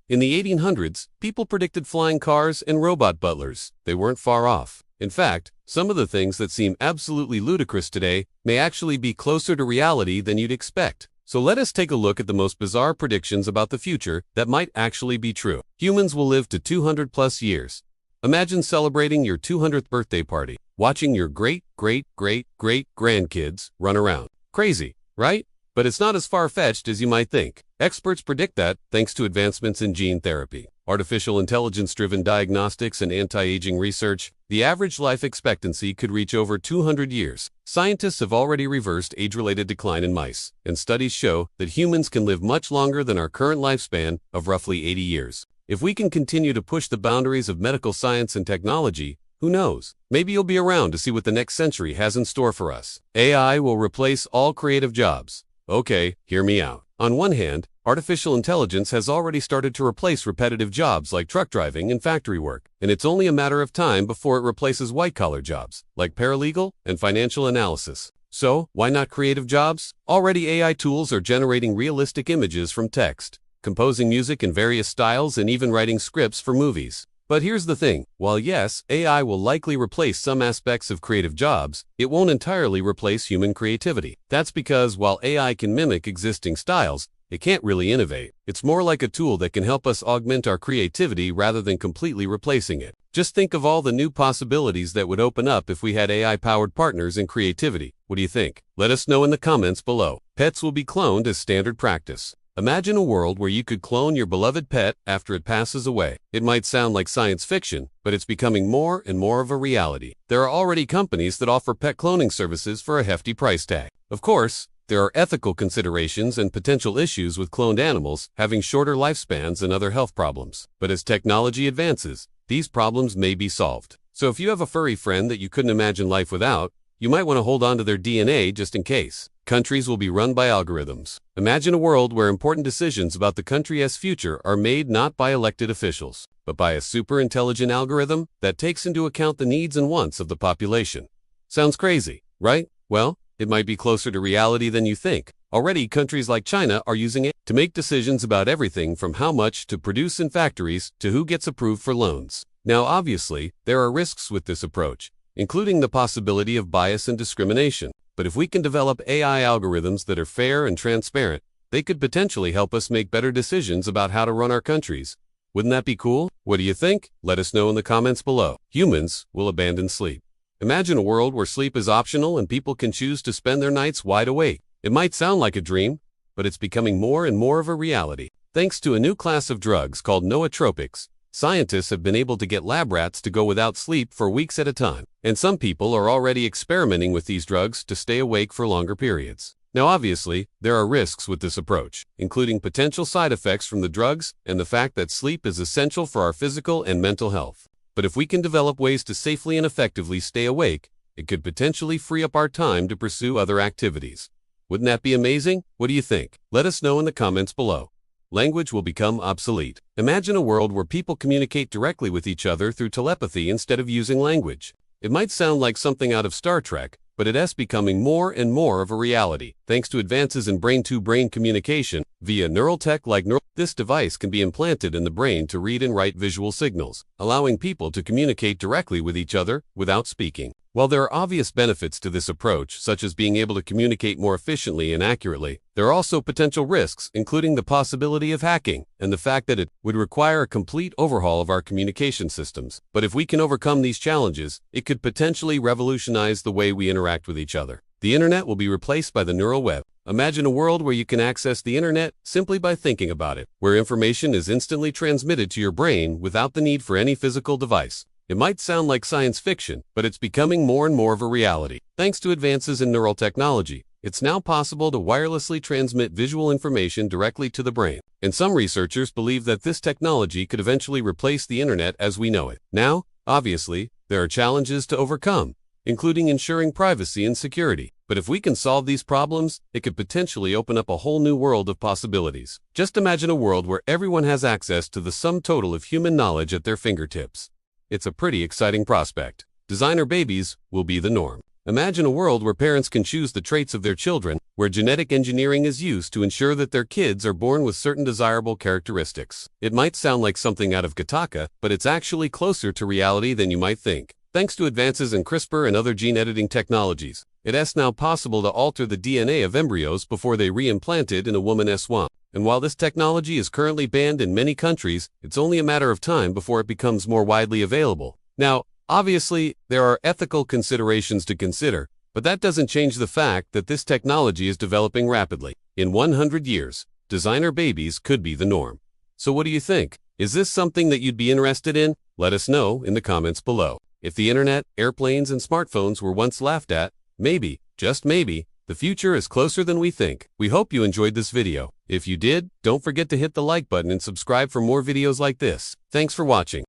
In the 1800s, people predicted flying cars and robot butlers. They weren't far off. In fact, some of the things that seem absolutely ludicrous today may actually be closer to reality than you'd expect. So let us take a look at the most bizarre predictions about the future that might actually be true. Humans will live to 200 plus years. Imagine celebrating your 200th birthday party, watching your great-great-great-great-grandkids run around. Crazy, right? But it's not as far-fetched as you might think. Experts predict that, thanks to advancements in gene therapy, artificial intelligence-driven diagnostics, and anti-aging research, the average life expectancy could reach over 200 years. Scientists have already reversed age-related decline in mice, and studies show that humans can live much longer than our current lifespan of roughly 80 years. If we can continue to push the boundaries of medical science and technology, who knows? Maybe you'll be around to see what the next century has in store for us. AI will replace all creative jobs. Okay, hear me out. On one hand, artificial intelligence has already started to replace repetitive jobs like truck driving and factory work, and it's only a matter of time before it replaces white-collar jobs, like paralegal and financial analysis. So, why not creative jobs? Already AI tools are generating realistic images from text, composing music in various styles, and even writing scripts for movies. But here's the thing, while yes, AI will likely replace some aspects of creative jobs, it won't entirely replace human creativity. That's because while AI can mimic existing styles, it can't really innovate. It's more like a tool that can help us augment our creativity rather than completely replacing it. Just think of all the new possibilities that would open up if we had AI-powered partners in creativity. What do you think? Let us know in the comments below. Pets will be cloned as standard practice. Imagine a world where you could clone your beloved pet after it passes away. It might sound like science fiction, but it's becoming more and more of a reality. There are already companies that offer pet cloning services for a hefty price tag. Of course, there are ethical considerations and potential issues with cloned animals having shorter lifespans and other health problems. But as technology advances, these problems may be solved. So if you have a furry friend that you couldn't imagine life without, you might want to hold on to their DNA just in case. Countries will be run by algorithms. Imagine a world where important decisions about the country's future are made not by elected officials, but by a super intelligent algorithm that takes into account the needs and wants of the population. Sounds crazy, right? Well, it might be closer to reality than you think. Already, countries like China are using it to make decisions about everything from how much to produce in factories to who gets approved for loans. Now, obviously, there are risks with this approach, including the possibility of bias and discrimination. But if we can develop AI algorithms that are fair and transparent, they could potentially help us make better decisions about how to run our countries. Wouldn't that be cool? What do you think? Let us know in the comments below. Humans will abandon sleep. Imagine a world where sleep is optional and people can choose to spend their nights wide awake. It might sound like a dream, but it's becoming more and more of a reality. Thanks to a new class of drugs called nootropics, scientists have been able to get lab rats to go without sleep for weeks at a time, and some people are already experimenting with these drugs to stay awake for longer periods. Now obviously, there are risks with this approach, including potential side effects from the drugs and the fact that sleep is essential for our physical and mental health. But if we can develop ways to safely and effectively stay awake, it could potentially free up our time to pursue other activities. Wouldn't that be amazing? What do you think? Let us know in the comments below. Language will become obsolete. Imagine a world where people communicate directly with each other through telepathy instead of using language. It might sound like something out of Star Trek, but it is becoming more and more of a reality. Thanks to advances in brain-to-brain communication via neural tech like this device can be implanted in the brain to read and write visual signals, allowing people to communicate directly with each other without speaking. While there are obvious benefits to this approach, such as being able to communicate more efficiently and accurately, there are also potential risks, including the possibility of hacking and the fact that it would require a complete overhaul of our communication systems. But if we can overcome these challenges, it could potentially revolutionize the way we interact with each other. The internet will be replaced by the neural web. Imagine a world where you can access the internet simply by thinking about it, where information is instantly transmitted to your brain without the need for any physical device. It might sound like science fiction, but it's becoming more and more of a reality. Thanks to advances in neural technology, it's now possible to wirelessly transmit visual information directly to the brain. And some researchers believe that this technology could eventually replace the internet as we know it. Now, obviously, there are challenges to overcome, including ensuring privacy and security. But if we can solve these problems, it could potentially open up a whole new world of possibilities. Just imagine a world where everyone has access to the sum total of human knowledge at their fingertips. It's a pretty exciting prospect. Designer babies will be the norm. Imagine a world where parents can choose the traits of their children, where genetic engineering is used to ensure that their kids are born with certain desirable characteristics. It might sound like something out of Gattaca, but it's actually closer to reality than you might think. Thanks to advances in CRISPR and other gene editing technologies, it is now possible to alter the DNA of embryos before they re-implanted in a woman's womb. And while this technology is currently banned in many countries, it's only a matter of time before it becomes more widely available. Now, obviously, there are ethical considerations to consider, but that doesn't change the fact that this technology is developing rapidly. In 100 years, designer babies could be the norm. So what do you think? Is this something that you'd be interested in? Let us know in the comments below. If the internet, airplanes, and smartphones were once laughed at, maybe, just maybe, the future is closer than we think. We hope you enjoyed this video. If you did, don't forget to hit the like button and subscribe for more videos like this. Thanks for watching.